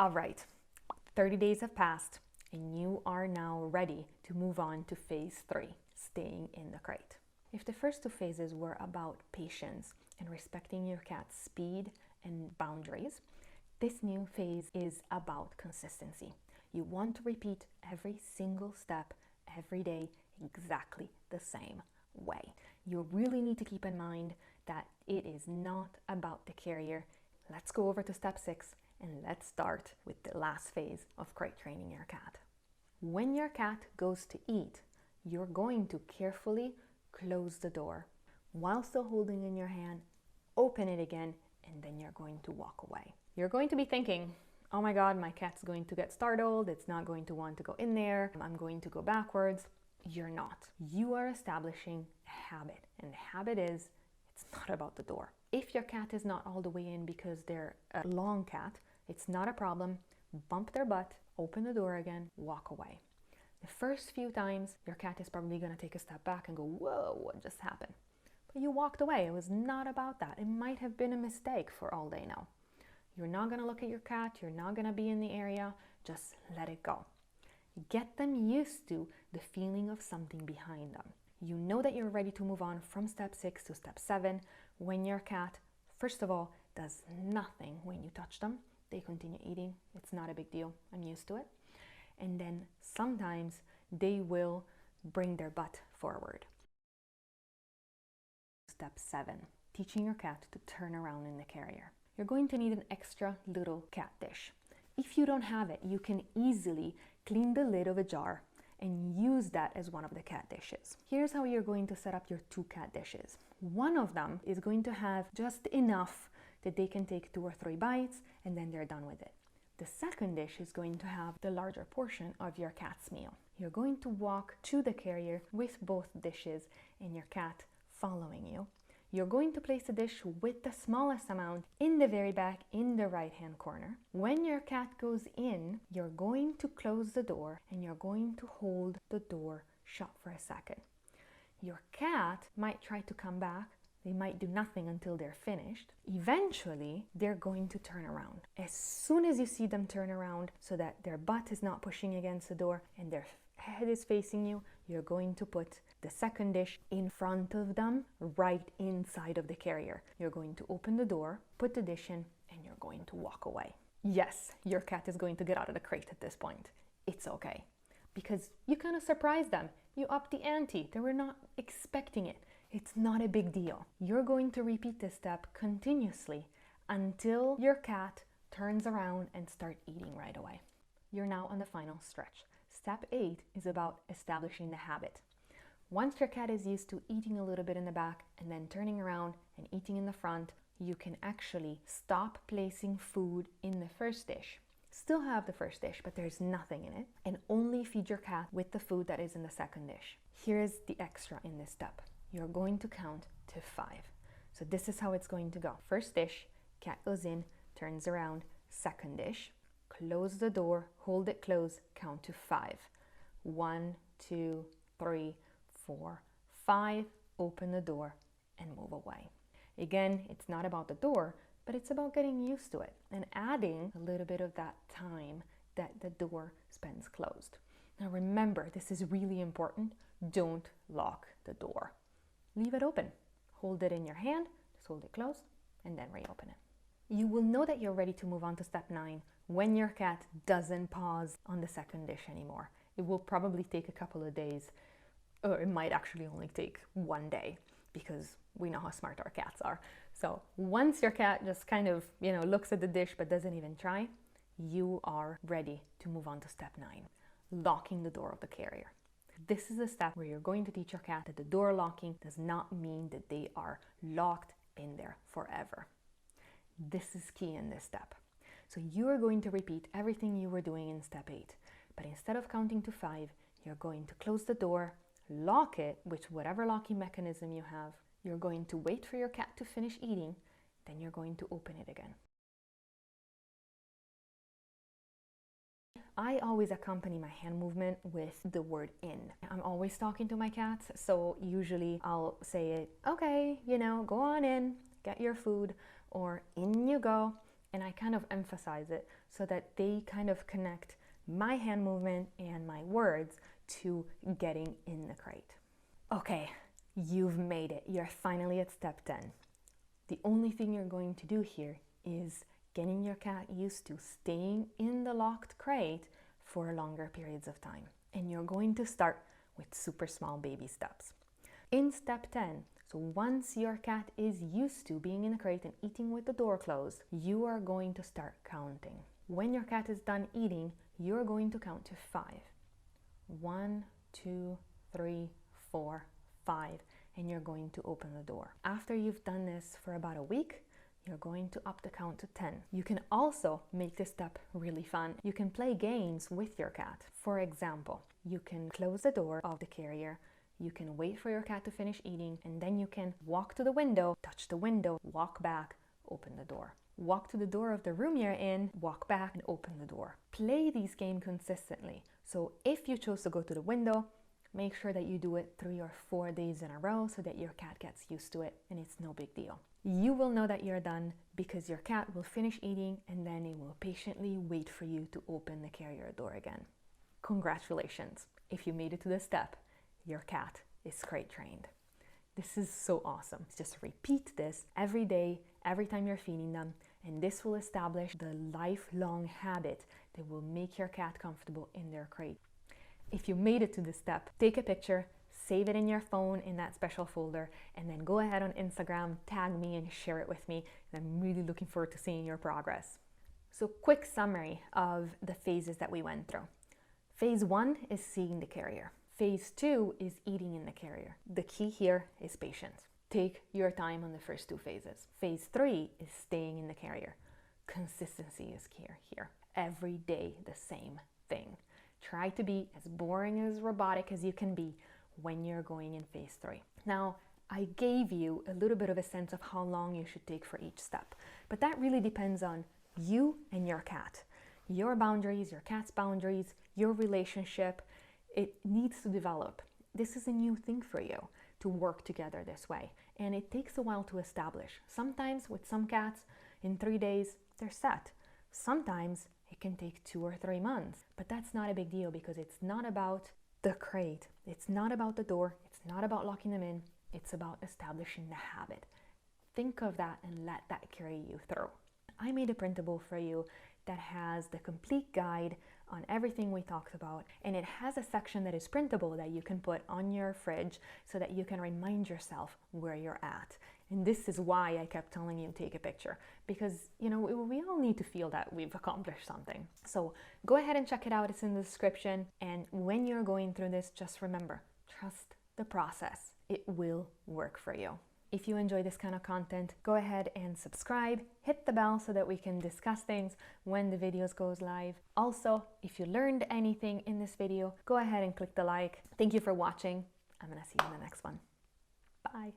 All right, 30 days have passed and you are now ready to move on to phase 3, staying in the crate. If the first 2 phases were about patience and respecting your cat's speed and boundaries, this new phase is about consistency. You want to repeat every single step every day exactly the same way. You really need to keep in mind that it is not about the carrier. Let's go over to step 6 and let's start with the last phase of crate training your cat. When your cat goes to eat, you're going to carefully close the door while still holding in your hand, open it again, and then you're going to walk away. You're going to be thinking, oh my God, my cat's going to get startled. It's not going to want to go in there. I'm going to go backwards. You're not. You are establishing a habit, and the habit is it's not about the door. If your cat is not all the way in because they're a long cat, it's not a problem. Bump their butt, open the door again, walk away. The first few times, your cat is probably going to take a step back and go, whoa, what just happened? But you walked away. It was not about that. It might have been a mistake for all they know. You're not going to look at your cat. You're not going to be in the area. Just let it go. Get them used to the feeling of something behind them. You know that you're ready to move on from step 6 to step 7 when your cat, first of all, does nothing when you touch them. They continue eating. It's not a big deal. I'm used to it. And then sometimes they will bring their butt forward. Step 7, teaching your cat to turn around in the carrier. You're going to need an extra little cat dish. If you don't have it, you can easily clean the lid of a jar and use that as one of the cat dishes. Here's how you're going to set up your 2 cat dishes. One of them is going to have just enough that they can take 2 or 3 bites and then they're done with it. The second dish is going to have the larger portion of your cat's meal. You're going to walk to the carrier with both dishes and your cat following you. You're going to place the dish with the smallest amount in the very back in the right hand corner. When your cat goes in, you're going to close the door and you're going to hold the door shut for a second. Your cat might try to come back. They might do nothing until they're finished. Eventually, they're going to turn around. As soon as you see them turn around so that their butt is not pushing against the door and their head is facing you, you're going to put the second dish in front of them, right inside of the carrier. You're going to open the door, put the dish in, and you're going to walk away. Yes, your cat is going to get out of the crate at this point. It's okay, because you kind of surprised them. You upped the ante. They were not expecting it. It's not a big deal. You're going to repeat this step continuously until your cat turns around and starts eating right away. You're now on the final stretch. Step 8 is about establishing the habit. Once your cat is used to eating a little bit in the back and then turning around and eating in the front, you can actually stop placing food in the first dish. Still have the first dish, but there's nothing in it, and only feed your cat with the food that is in the second dish. Here's the extra in this step. You're going to count to 5. So this is how it's going to go. First dish, cat goes in, turns around, second dish, close the door, hold it closed, count to 5. 1, 2, 3, 4, 5, open the door and move away. Again, it's not about the door, but it's about getting used to it and adding a little bit of that time that the door spends closed. Now remember, this is really important. Don't lock the door. Leave it open. Hold it in your hand, just hold it closed, and then reopen it. You will know that you're ready to move on to step 9 when your cat doesn't pause on the second dish anymore. It will probably take a couple of days, or it might actually only take 1 day, because we know how smart our cats are. So once your cat just kind of, looks at the dish but doesn't even try, you are ready to move on to step 9, locking the door of the carrier. This is a step where you're going to teach your cat that the door locking does not mean that they are locked in there forever. This is key in this step. So you are going to repeat everything you were doing in step 8, but instead of counting to 5, you're going to close the door, lock it with whatever locking mechanism you have. You're going to wait for your cat to finish eating, then you're going to open it again. I always accompany my hand movement with the word in. I'm always talking to my cats, so usually I'll say it, okay, go on in, get your food, or in you go, And I kind of emphasize it so that they kind of connect my hand movement and my words to getting in the crate. Okay, you've made it. You're finally at step 10. The only thing you're going to do here is getting your cat used to staying in the locked crate for longer periods of time. And you're going to start with super small baby steps. In step 10, so once your cat is used to being in a crate and eating with the door closed, you are going to start counting. When your cat is done eating, you're going to count to 5. 1, 2, 3, 4, 5, and you're going to open the door. After you've done this for about a week, you're going to up the count to 10. You can also make this step really fun. You can play games with your cat. For example, you can close the door of the carrier, you can wait for your cat to finish eating, and then you can walk to the window, touch the window, walk back, open the door. Walk to the door of the room you're in, walk back and open the door. Play these games consistently. So if you chose to go to the window, make sure that you do it 3 or 4 days in a row so that your cat gets used to it and it's no big deal. You will know that you're done because your cat will finish eating and then it will patiently wait for you to open the carrier door again. Congratulations! If you made it to this step, your cat is crate trained. This is so awesome. Just repeat this every day, every time you're feeding them, and this will establish the lifelong habit that will make your cat comfortable in their crate. If you made it to this step, take a picture, save it in your phone in that special folder, and then go ahead on Instagram, tag me and share it with me. And I'm really looking forward to seeing your progress. So quick summary of the phases that we went through. Phase 1 is seeing the carrier. Phase 2 is eating in the carrier. The key here is patience. Take your time on the first 2 phases. Phase 3 is staying in the carrier. Consistency is key here. Every day the same thing. Try to be as boring, as robotic as you can be when you're going in phase 3. Now, I gave you a little bit of a sense of how long you should take for each step, but that really depends on you and your cat. Your boundaries, your cat's boundaries, your relationship, it needs to develop. This is a new thing for you to work together this way, and it takes a while to establish. Sometimes with some cats, in 3 days, they're set. Sometimes it can take 2 or 3 months, but that's not a big deal because it's not about the crate. It's not about the door. It's not about locking them in. It's about establishing the habit. Think of that and let that carry you through. I made a printable for you that has the complete guide on everything we talked about, and it has a section that is printable that you can put on your fridge so that you can remind yourself where you're at. And this is why I kept telling you take a picture, because we all need to feel that we've accomplished something. So go ahead and check it out. It's in the description. And when you're going through this, just remember, trust the process. It will work for you. If you enjoy this kind of content, go ahead and subscribe, hit the bell so that we can discuss things when the videos goes live. Also, if you learned anything in this video, go ahead and click the like. Thank you for watching. I'm gonna see you in the next one. Bye.